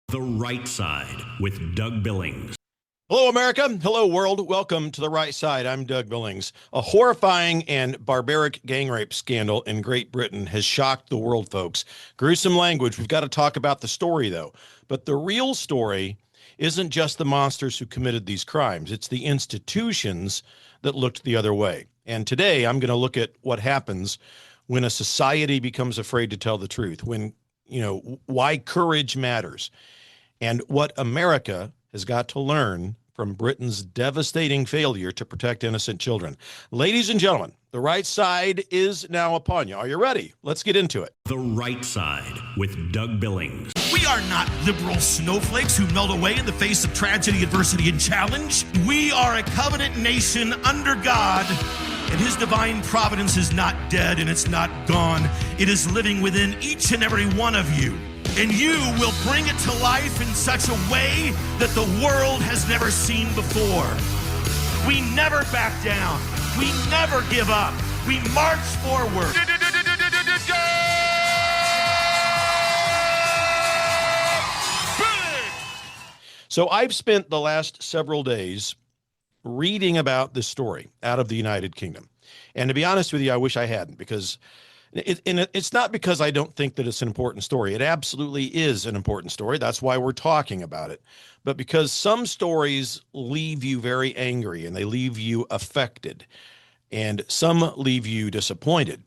The Right Side with Doug Billings. Hello, America. Hello, world. Welcome to The Right Side. I'm Doug Billings. A horrifying and barbaric gang rape scandal in Great Britain has shocked the world, folks. Gruesome language. We've got to talk about the story, though. But the real story isn't just the monsters who committed these crimes. It's the institutions that looked the other way. And today I'm going to look at what happens when a society becomes afraid to tell the truth, when, why courage matters, and what America has got to learn from Britain's devastating failure to protect innocent children. Ladies and gentlemen, the right side is now upon you. Are you ready? Let's get into it. The Right Side with Doug Billings. We are not liberal snowflakes who melt away in the face of tragedy, adversity, and challenge. We are a covenant nation under God, and his divine providence is not dead and it's not gone. It is living within each and every one of you. And you will bring it to life in such a way that the world has never seen before. We never back down. We never give up. We march forward. So I've spent the last several days reading about this story out of the United Kingdom. And to be honest with you, I wish I hadn't, because it's not because I don't think that it's an important story. It absolutely is an important story. That's why we're talking about it. But because some stories leave you very angry and they leave you affected, and some leave you disappointed.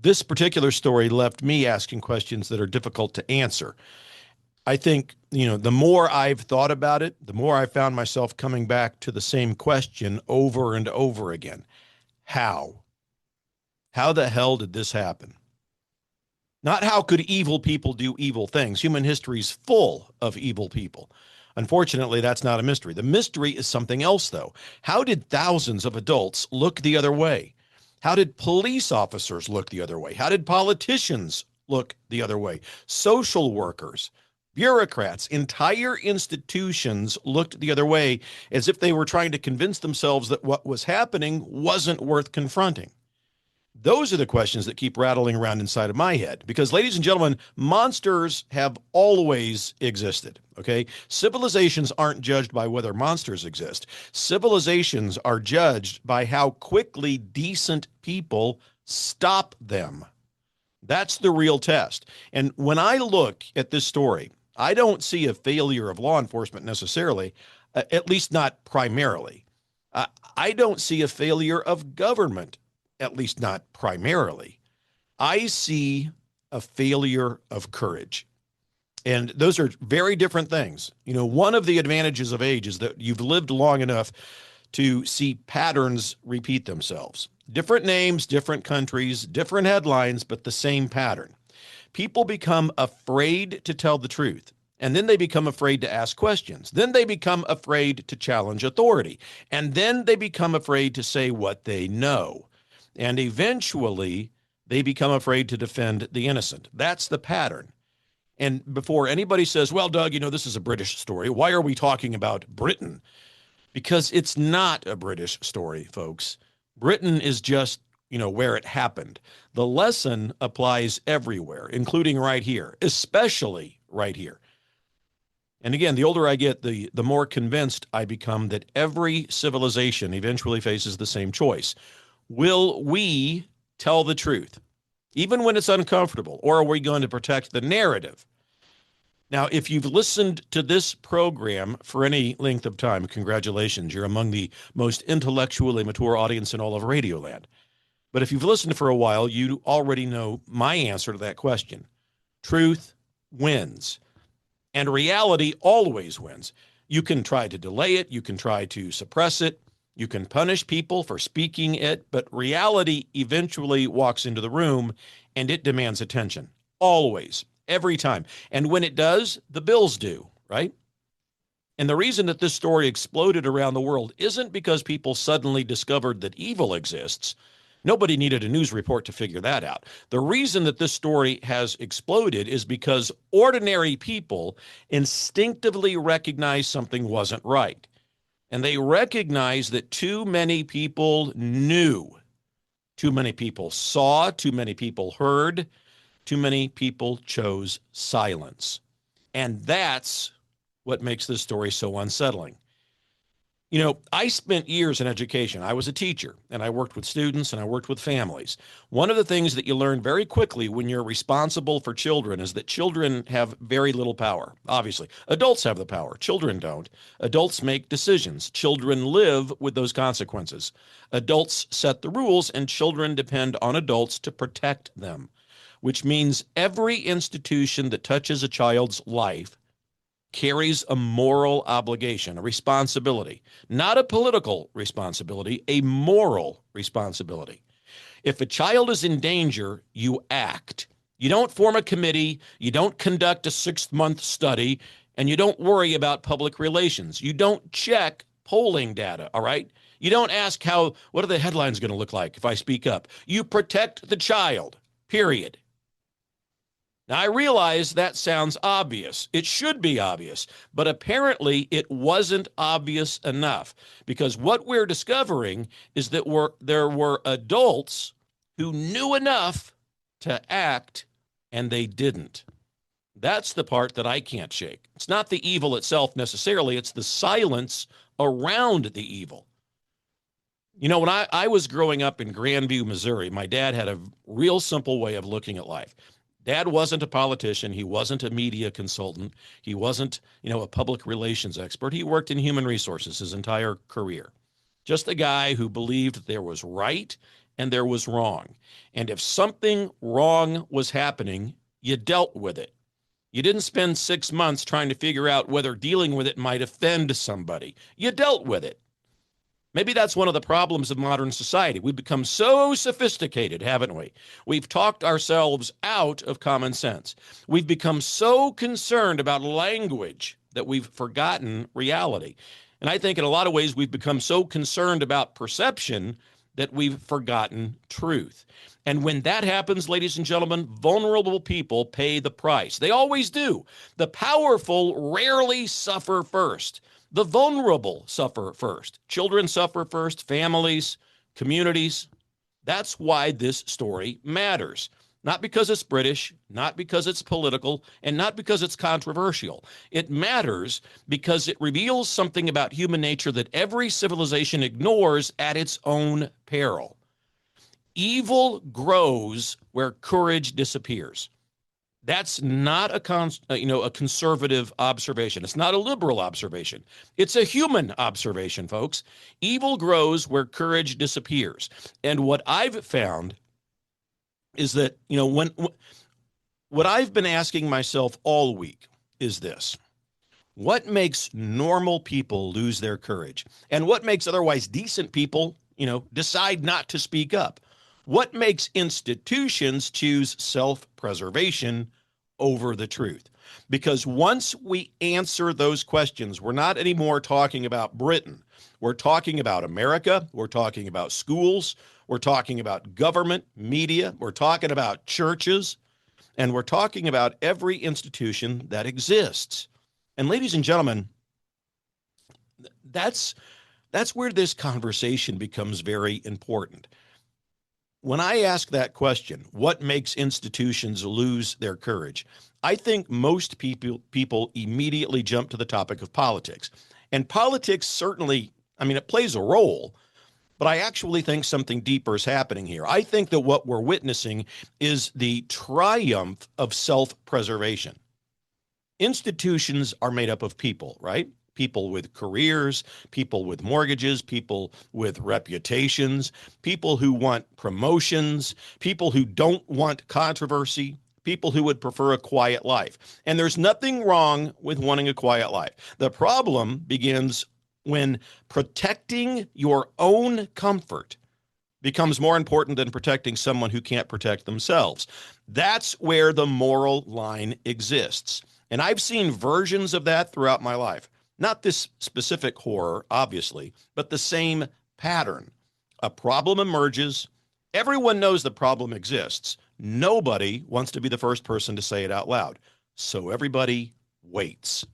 This particular story left me asking questions that are difficult to answer. I think, the more I've thought about it, the more I found myself coming back to the same question over and over again. How? How the hell did this happen? Not how could evil people do evil things. Human history is full of evil people. Unfortunately, that's not a mystery. The mystery is something else, though. How did thousands of adults look the other way? How did police officers look the other way? How did politicians look the other way? Social workers, bureaucrats, entire institutions looked the other way, as if they were trying to convince themselves that what was happening wasn't worth confronting. Those are the questions that keep rattling around inside of my head, because, ladies and gentlemen, monsters have always existed, okay? Civilizations aren't judged by whether monsters exist. Civilizations are judged by how quickly decent people stop them. That's the real test. And when I look at this story, I don't see a failure of law enforcement necessarily, at least not primarily. I don't see a failure of government, at least not primarily. I see a failure of courage. And those are very different things. One of the advantages of age is that you've lived long enough to see patterns repeat themselves. Different names, different countries, different headlines, but the same pattern. People become afraid to tell the truth. And then they become afraid to ask questions. Then they become afraid to challenge authority. And then they become afraid to say what they know. And eventually, they become afraid to defend the innocent. That's the pattern. And before anybody says, well, Doug, this is a British story. Why are we talking about Britain? Because it's not a British story, folks. Britain is just, where it happened. The lesson applies everywhere, including right here, especially right here. And again, the older I get, the more convinced I become that every civilization eventually faces the same choice. Will we tell the truth, even when it's uncomfortable, or are we going to protect the narrative? Now, if you've listened to this program for any length of time, congratulations. You're among the most intellectually mature audience in all of Radioland. But if you've listened for a while, you already know my answer to that question. Truth wins. And reality always wins. You can try to delay it. You can try to suppress it. You can punish people for speaking it, but reality eventually walks into the room and it demands attention. Always, every time. And when it does, the bills do, right? And the reason that this story exploded around the world isn't because people suddenly discovered that evil exists. Nobody needed a news report to figure that out. The reason that this story has exploded is because ordinary people instinctively recognized something wasn't right. And they recognized that too many people knew, too many people saw, too many people heard, too many people chose silence. And that's what makes this story so unsettling. You know, I spent years in education. I was a teacher, and I worked with students, and I worked with families. One of the things that you learn very quickly when you're responsible for children is that children have very little power. Obviously, adults have the power. Children don't. Adults make decisions. Children live with those consequences. Adults set the rules, and children depend on adults to protect them, which means every institution that touches a child's life carries a moral obligation, a responsibility, not a political responsibility, a moral responsibility. If a child is in danger, you act. You don't form a committee, you don't conduct a 6-month study, and you don't worry about public relations. You don't check polling data, all right? You don't ask what are the headlines going to look like if I speak up? You protect the child, period. Now, I realize that sounds obvious. It should be obvious, but apparently it wasn't obvious enough, because what we're discovering is that there were adults who knew enough to act, and they didn't. That's the part that I can't shake. It's not the evil itself necessarily. It's the silence around the evil. You know, when I was growing up in Grandview, Missouri, my dad had a real simple way of looking at life. Dad wasn't a politician. He wasn't a media consultant. He wasn't, a public relations expert. He worked in human resources his entire career. Just a guy who believed that there was right and there was wrong. And if something wrong was happening, you dealt with it. You didn't spend 6 months trying to figure out whether dealing with it might offend somebody. You dealt with it. Maybe that's one of the problems of modern society. We've become so sophisticated, haven't we? We've talked ourselves out of common sense. We've become so concerned about language that we've forgotten reality. And I think in a lot of ways we've become so concerned about perception that we've forgotten truth. And when that happens, ladies and gentlemen, vulnerable people pay the price. They always do. The powerful rarely suffer first. The vulnerable suffer first. Children suffer first, families, communities. That's why this story matters. Not because it's British, not because it's political, and not because it's controversial. It matters because it reveals something about human nature that every civilization ignores at its own peril. Evil grows where courage disappears. That's not a conservative observation. It's not a liberal observation. It's a human observation, folks. Evil grows where courage disappears. And what I've found is that, what I've been asking myself all week is this: what makes normal people lose their courage? And what makes otherwise decent people, decide not to speak up? What makes institutions choose self-preservation over the truth? Because once we answer those questions, we're not anymore talking about Britain. We're talking about America. We're talking about schools. We're talking about government, media. We're talking about churches. And we're talking about every institution that exists. And ladies and gentlemen, that's where this conversation becomes very important. When I ask that question, what makes institutions lose their courage? I think most people immediately jump to the topic of politics. And politics certainly, it plays a role, but I actually think something deeper is happening here. I think that what we're witnessing is the triumph of self-preservation. Institutions are made up of people, right? People with careers, people with mortgages, people with reputations, people who want promotions, people who don't want controversy, people who would prefer a quiet life. And there's nothing wrong with wanting a quiet life. The problem begins when protecting your own comfort becomes more important than protecting someone who can't protect themselves. That's where the moral line exists. And I've seen versions of that throughout my life. Not this specific horror, obviously, but the same pattern. A problem emerges. Everyone knows the problem exists. Nobody wants to be the first person to say it out loud. So everybody waits.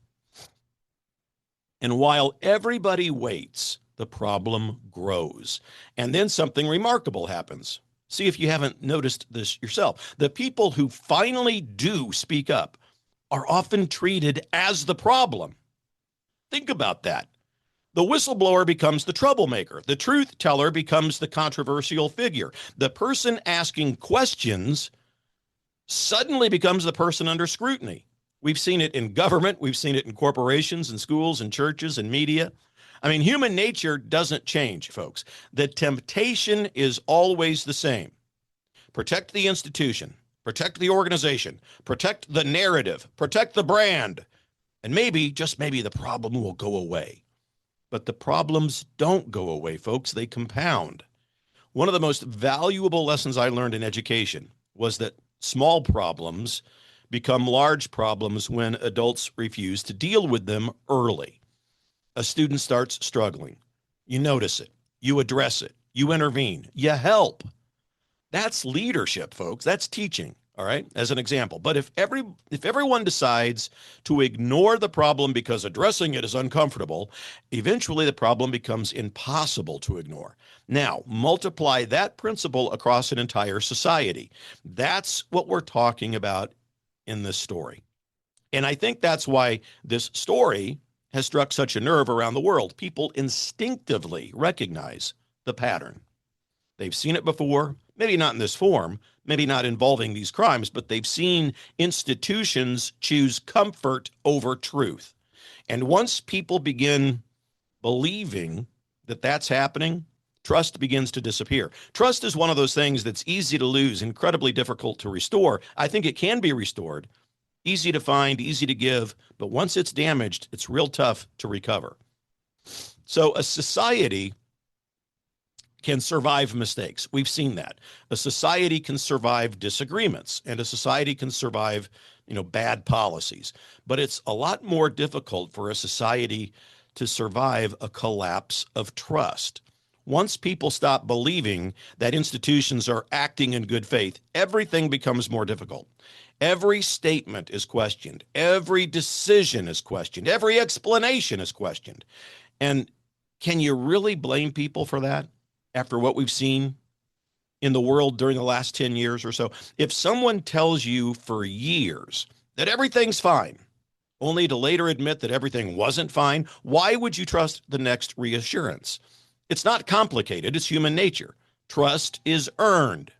And while everybody waits, the problem grows. And then something remarkable happens. See if you haven't noticed this yourself. The people who finally do speak up are often treated as the problem. Think about that. The whistleblower becomes the troublemaker. The truth teller becomes the controversial figure. The person asking questions suddenly becomes the person under scrutiny. We've seen it in government. We've seen it in corporations and schools and churches and media. I mean, human nature doesn't change, folks. The temptation is always the same. Protect the institution, protect the organization, protect the narrative, protect the brand, and maybe, just maybe, the problem will go away. But the problems don't go away, folks. They compound. One of the most valuable lessons I learned in education was that small problems become large problems when adults refuse to deal with them early. A student starts struggling. You notice it. You address it. You intervene. You help. That's leadership, folks. That's teaching, all right, as an example. But if everyone decides to ignore the problem because addressing it is uncomfortable, eventually the problem becomes impossible to ignore. Now, multiply that principle across an entire society. That's what we're talking about in this story. And I think that's why this story has struck such a nerve around the world. People instinctively recognize the pattern. They've seen it before, maybe not in this form, maybe not involving these crimes, but they've seen institutions choose comfort over truth. And once people begin believing that that's happening, trust begins to disappear. Trust is one of those things that's easy to lose, incredibly difficult to restore. I think it can be restored. Easy to find, easy to give, but once it's damaged, it's real tough to recover. So a society can survive mistakes. We've seen that. A society can survive disagreements, and a society can survive, bad policies. But it's a lot more difficult for a society to survive a collapse of trust. Once people stop believing that institutions are acting in good faith, everything becomes more difficult. Every statement is questioned. Every decision is questioned. Every explanation is questioned. And can you really blame people for that after what we've seen in the world during the last 10 years or so? If someone tells you for years that everything's fine, only to later admit that everything wasn't fine, why would you trust the next reassurance? It's not complicated. It's human nature. Trust is earned.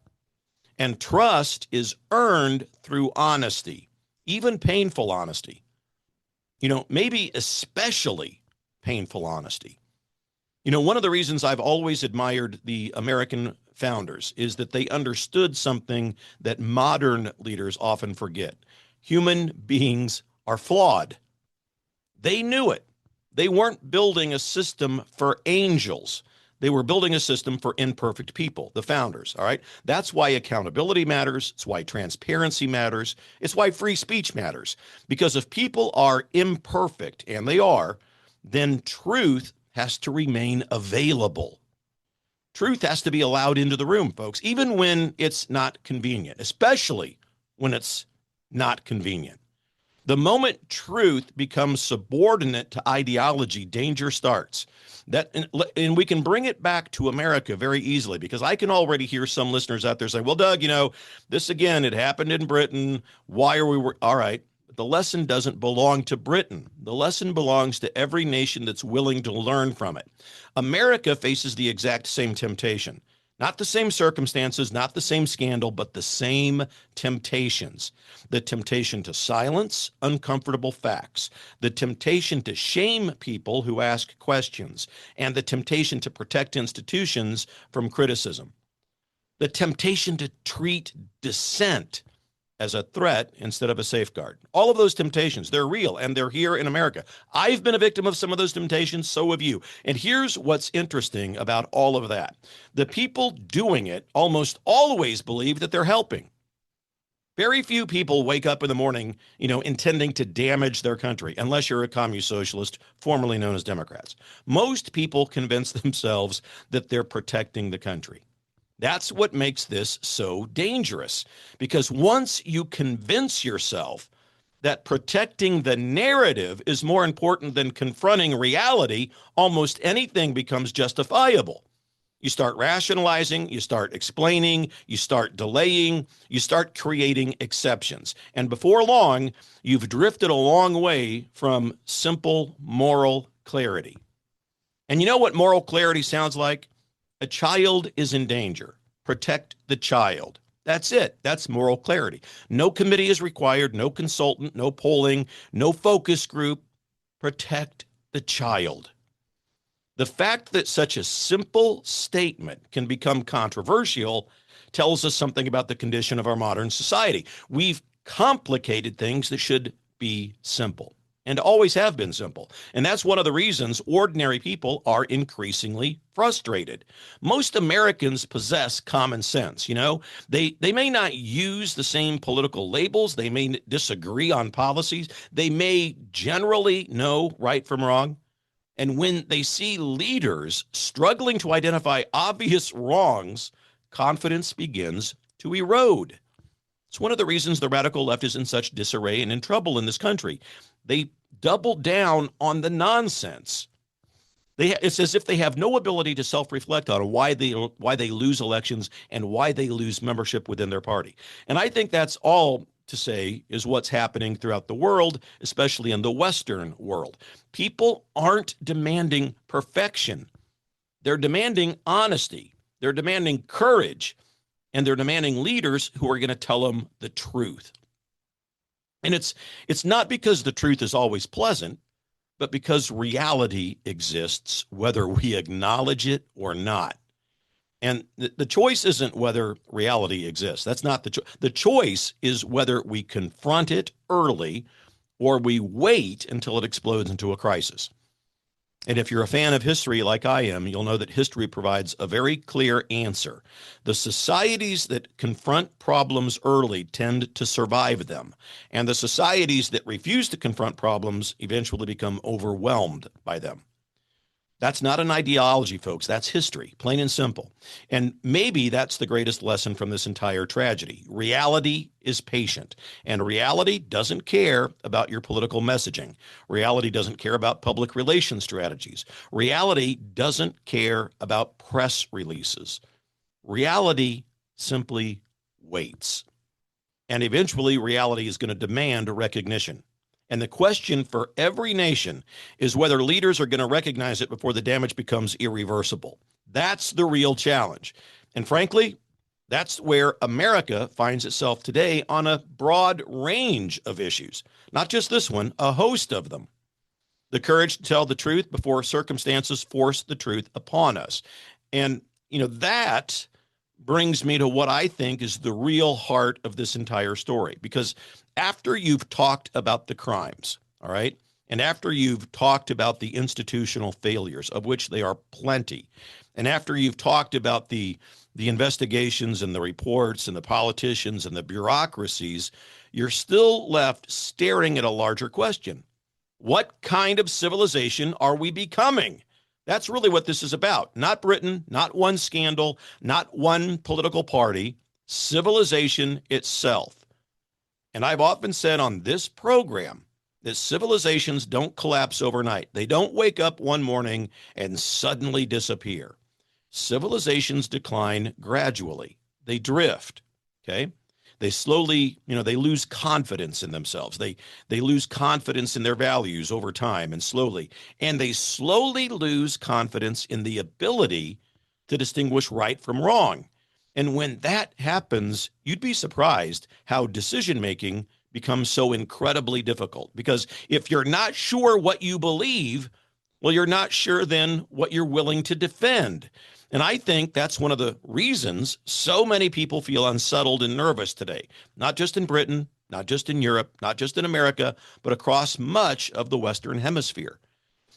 And trust is earned through honesty, even painful honesty. Maybe especially painful honesty. One of the reasons I've always admired the American founders is that they understood something that modern leaders often forget. Human beings are flawed. They knew it. They weren't building a system for angels. They were building a system for imperfect people, the founders, all right? That's why accountability matters. It's why transparency matters. It's why free speech matters. Because if people are imperfect, and they are, then truth has to remain available. Truth has to be allowed into the room, folks, even when it's not convenient, especially when it's not convenient. The moment truth becomes subordinate to ideology, danger starts. And we can bring it back to America very easily, because I can already hear some listeners out there say, well, Doug, this again, it happened in Britain. Why are we? All right. The lesson doesn't belong to Britain. The lesson belongs to every nation that's willing to learn from it. America faces the exact same temptation. Not the same circumstances, not the same scandal, but the same temptations. The temptation to silence uncomfortable facts, the temptation to shame people who ask questions, and the temptation to protect institutions from criticism. The temptation to treat dissent as a threat instead of a safeguard. All of those temptations, they're real, and they're here in America. I've been a victim of some of those temptations, so have you. And here's what's interesting about all of that. The people doing it almost always believe that they're helping. Very few people wake up in the morning, intending to damage their country, unless you're a commie socialist, formerly known as Democrats. Most people convince themselves that they're protecting the country. That's what makes this so dangerous, because once you convince yourself that protecting the narrative is more important than confronting reality, almost anything becomes justifiable. You start rationalizing, you start explaining, you start delaying, you start creating exceptions. And before long, you've drifted a long way from simple moral clarity. And you know what moral clarity sounds like? A child is in danger. Protect the child. That's it. That's moral clarity. No committee is required, no consultant, no polling, no focus group. Protect the child. The fact that such a simple statement can become controversial tells us something about the condition of our modern society. We've complicated things that should be simple and always have been simple. And that's one of the reasons ordinary people are increasingly frustrated. Most Americans possess common sense. They may not use the same political labels. They may disagree on policies. They may generally know right from wrong. And when they see leaders struggling to identify obvious wrongs, confidence begins to erode. It's one of the reasons the radical left is in such disarray and in trouble in this country. They double down on the nonsense. It's as if they have no ability to self-reflect on why they lose elections and why they lose membership within their party. And I think that's all to say is what's happening throughout the world, especially in the Western world. People aren't demanding perfection. They're demanding honesty. They're demanding courage. And they're demanding leaders who are going to tell them the truth. And it's not because the truth is always pleasant, but because reality exists, whether we acknowledge it or not. And the choice isn't whether reality exists. That's not the choice. The choice is whether we confront it early or we wait until it explodes into a crisis. And if you're a fan of history like I am, you'll know that history provides a very clear answer. The societies that confront problems early tend to survive them. And the societies that refuse to confront problems eventually become overwhelmed by them. That's not an ideology, folks. That's history, plain and simple. And maybe that's the greatest lesson from this entire tragedy. Reality is patient, and reality doesn't care about your political messaging. Reality doesn't care about public relations strategies. Reality doesn't care about press releases. Reality simply waits. And eventually, reality is going to demand recognition. And the question for every nation is whether leaders are going to recognize it before the damage becomes irreversible. That's the real challenge. And frankly, that's where America finds itself today on a broad range of issues. Not just this one, a host of them. The courage to tell the truth before circumstances force the truth upon us. And, that brings me to what I think is the real heart of this entire story. Because after you've talked about the crimes, all right, and after you've talked about the institutional failures, of which there are plenty, and after you've talked about the investigations and the reports and the politicians and the bureaucracies, you're still left staring at a larger question. What kind of civilization are we becoming? That's really what this is about. Not Britain, not one scandal, not one political party, civilization itself. And I've often said on this program that civilizations don't collapse overnight. They don't wake up one morning and suddenly disappear. Civilizations decline gradually. They drift, okay? They slowly, they lose confidence in themselves. They lose confidence in their values over time and slowly. And they slowly lose confidence in the ability to distinguish right from wrong. And when that happens, you'd be surprised how decision-making becomes so incredibly difficult. Because if you're not sure what you believe, well, you're not sure then what you're willing to defend. And I think that's one of the reasons so many people feel unsettled and nervous today, not just in Britain, not just in Europe, not just in America, but across much of the Western Hemisphere.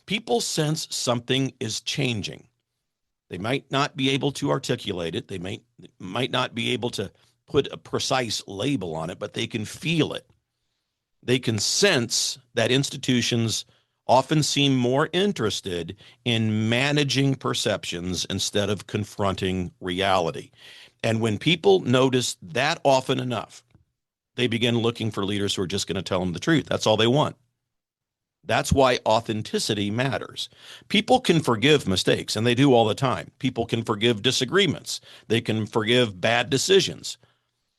People sense something is changing. They might not be able to articulate it. They might not be able to put a precise label on it, but they can feel it. They can sense that institutions often seem more interested in managing perceptions instead of confronting reality. And when people notice that often enough, they begin looking for leaders who are just going to tell them the truth. That's all they want. That's why authenticity matters. People can forgive mistakes, and they do all the time. People can forgive disagreements. They can forgive bad decisions,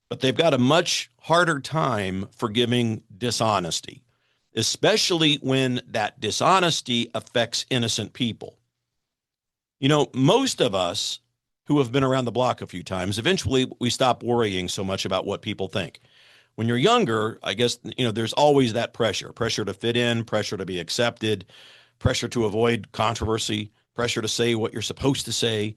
but they've got a much harder time forgiving dishonesty, especially when that dishonesty affects innocent people. You know, most of us who have been around the block a few times, eventually we stop worrying so much about what people think. When you're younger, I guess, there's always that pressure to fit in, pressure to be accepted, pressure to avoid controversy, pressure to say what you're supposed to say.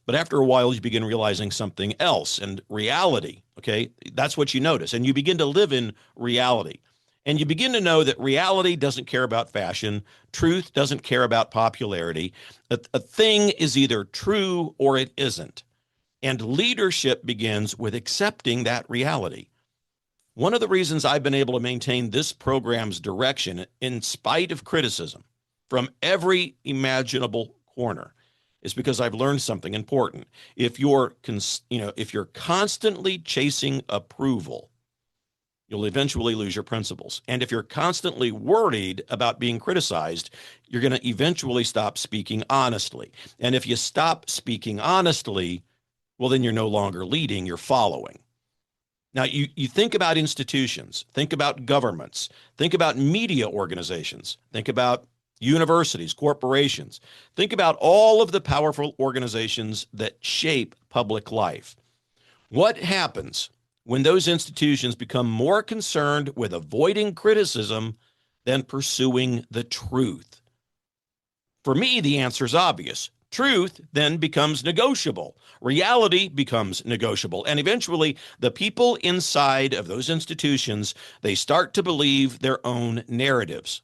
But after a while, you begin realizing something else and reality. Okay. That's what you notice. And you begin to live in reality. And you begin to know that reality doesn't care about fashion. Truth doesn't care about popularity. A thing is either true or it isn't. And leadership begins with accepting that reality. One of the reasons I've been able to maintain this program's direction in spite of criticism from every imaginable corner is because I've learned something important. If you're constantly chasing approval, you'll eventually lose your principles. And if you're constantly worried about being criticized, you're going to eventually stop speaking honestly. And if you stop speaking honestly, well, then you're no longer leading, you're following. Now, you think about institutions, think about governments, think about media organizations, think about universities, corporations, think about all of the powerful organizations that shape public life. What happens when those institutions become more concerned with avoiding criticism than pursuing the truth? For me, the answer is obvious. Truth then becomes negotiable. Reality becomes negotiable. And eventually, the people inside of those institutions, they start to believe their own narratives.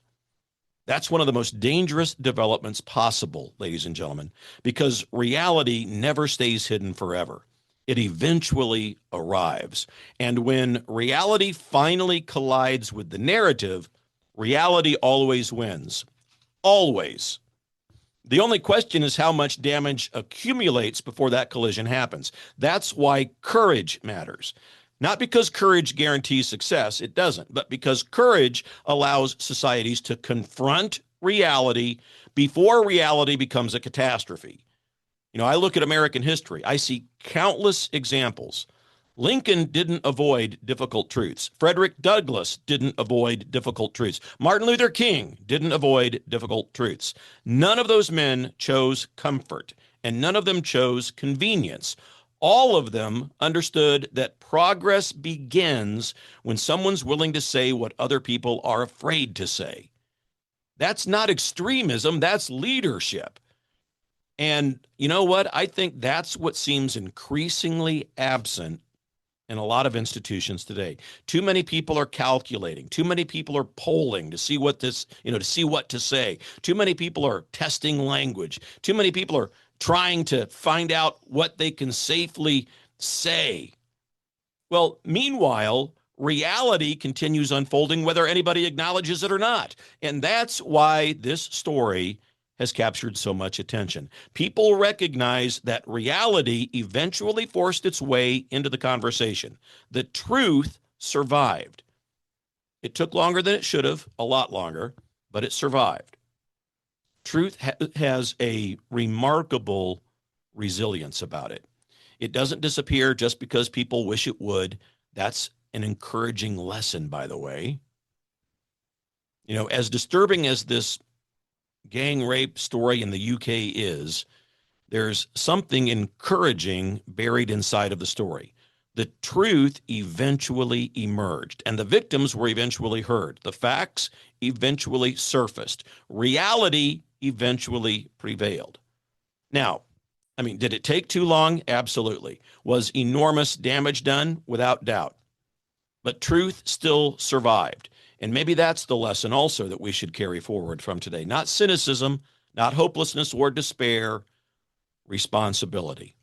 That's one of the most dangerous developments possible, ladies and gentlemen, because reality never stays hidden forever. It eventually arrives. And when reality finally collides with the narrative, reality always wins. Always. The only question is how much damage accumulates before that collision happens. That's why courage matters. Not because courage guarantees success, it doesn't, but because courage allows societies to confront reality before reality becomes a catastrophe. I look at American history. I see countless examples. Lincoln didn't avoid difficult truths. Frederick Douglass didn't avoid difficult truths. Martin Luther King didn't avoid difficult truths. None of those men chose comfort, and none of them chose convenience. All of them understood that progress begins when someone's willing to say what other people are afraid to say. That's not extremism, that's leadership. And you know what? I think that's what seems increasingly absent in a lot of institutions today. Too many people are calculating. Too many people are polling to see what to say. Too many people are testing language. Too many people are trying to find out what they can safely say. Well, meanwhile, reality continues unfolding whether anybody acknowledges it or not. And that's why this story has captured so much attention. People recognize that reality eventually forced its way into the conversation. The truth survived. It took longer than it should have, a lot longer, but it survived. Truth has a remarkable resilience about it. It doesn't disappear just because people wish it would. That's an encouraging lesson, by the way. As disturbing as this gang rape story in the UK is, there's something encouraging buried inside of the story. The truth eventually emerged, and the victims were eventually heard. The facts eventually surfaced. Reality eventually prevailed. Now, did it take too long? Absolutely. Was enormous damage done? Without doubt. But truth still survived. And maybe that's the lesson also that we should carry forward from today. Not cynicism, not hopelessness or despair, responsibility.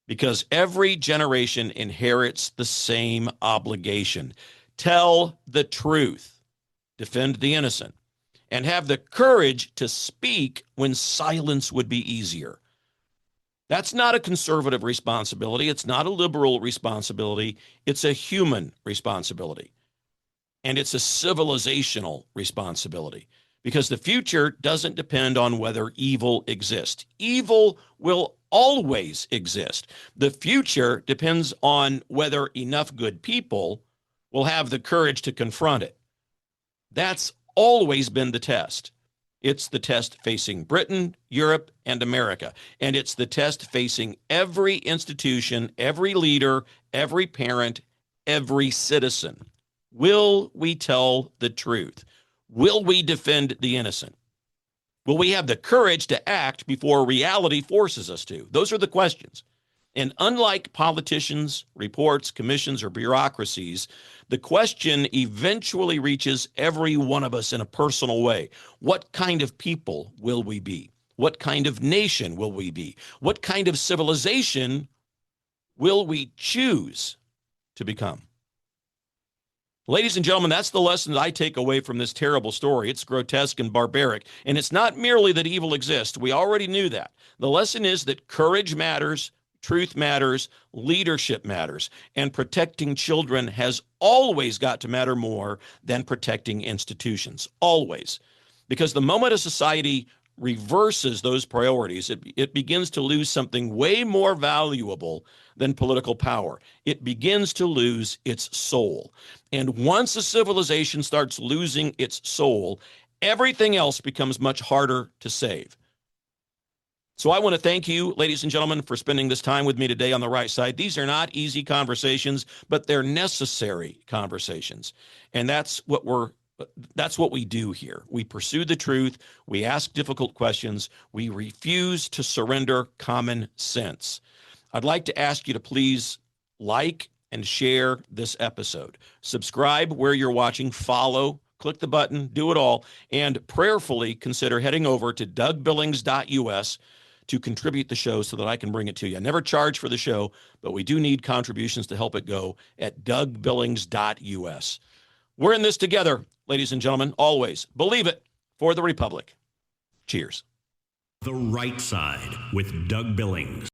Because every generation inherits the same obligation. Tell the truth, defend the innocent, and have the courage to speak when silence would be easier. That's not a conservative responsibility. It's not a liberal responsibility. It's a human responsibility. And it's a civilizational responsibility, because the future doesn't depend on whether evil exists. Evil will always exist. The future depends on whether enough good people will have the courage to confront it. That's always been the test. It's the test facing Britain, Europe, and America. And it's the test facing every institution, every leader, every parent, every citizen. Will we tell the truth? Will we defend the innocent? Will we have the courage to act before reality forces us to? Those are the questions. And unlike politicians, reports, commissions, or bureaucracies, the question eventually reaches every one of us in a personal way. What kind of people will we be? What kind of nation will we be? What kind of civilization will we choose to become? Ladies and gentlemen, that's the lesson that I take away from this terrible story. It's grotesque and barbaric, and it's not merely that evil exists. We already knew that. The lesson is that courage matters, truth matters, leadership matters, and protecting children has always got to matter more than protecting institutions, always. Because the moment a society reverses those priorities, it begins to lose something way more valuable than political power. It begins to lose its soul. And once a civilization starts losing its soul, everything else becomes much harder to save. So I want to thank you, ladies and gentlemen, for spending this time with me today on The Right Side. These are not easy conversations, but they're necessary conversations. And that's what we do here. We pursue the truth. We ask difficult questions. We refuse to surrender common sense. I'd like to ask you to please like and share this episode. Subscribe where you're watching, follow, click the button, do it all, and prayerfully consider heading over to dougbillings.us to contribute the show so that I can bring it to you. I never charge for the show, but we do need contributions to help it go at dougbillings.us. We're in this together, ladies and gentlemen, always. Believe it, for the Republic. Cheers. The Right Side with Doug Billings.